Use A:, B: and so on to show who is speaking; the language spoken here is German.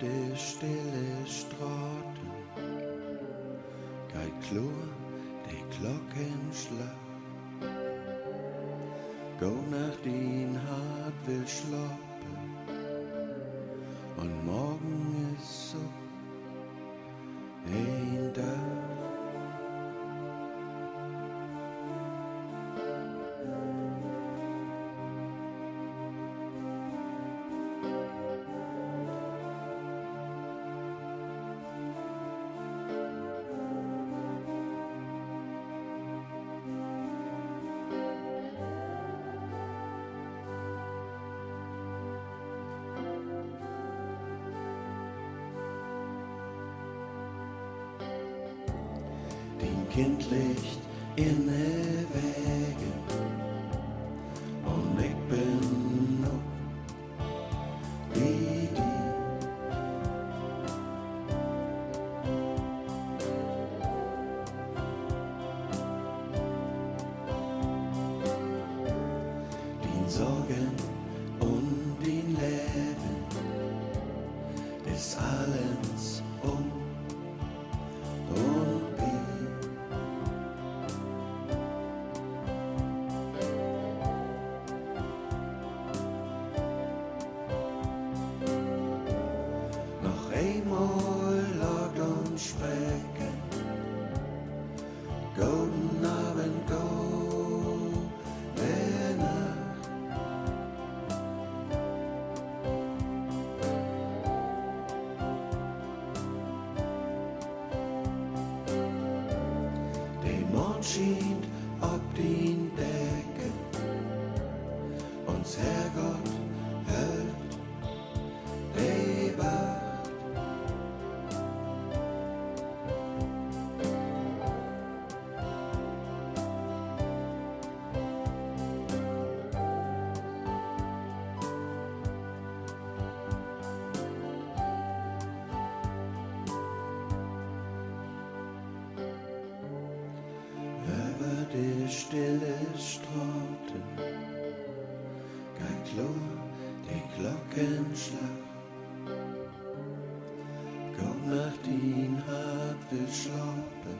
A: de stille Straten, geht klar de Glockenschlag. Go nach din Hart will schlappen, und morgen ist so ein Tag. Kind liegt in de Wegen und ich bin noch wie die. Die Sorgen und die Leben ist alles und wie. Einmal lag uns sprechen, guten Abend, gute Nacht. Der Mond schien ob den Decken, uns Herrgott hält die Wacht. Über die stille Straßen geht klar die Glockenschlag. Kommt nach din Hart will schlafen,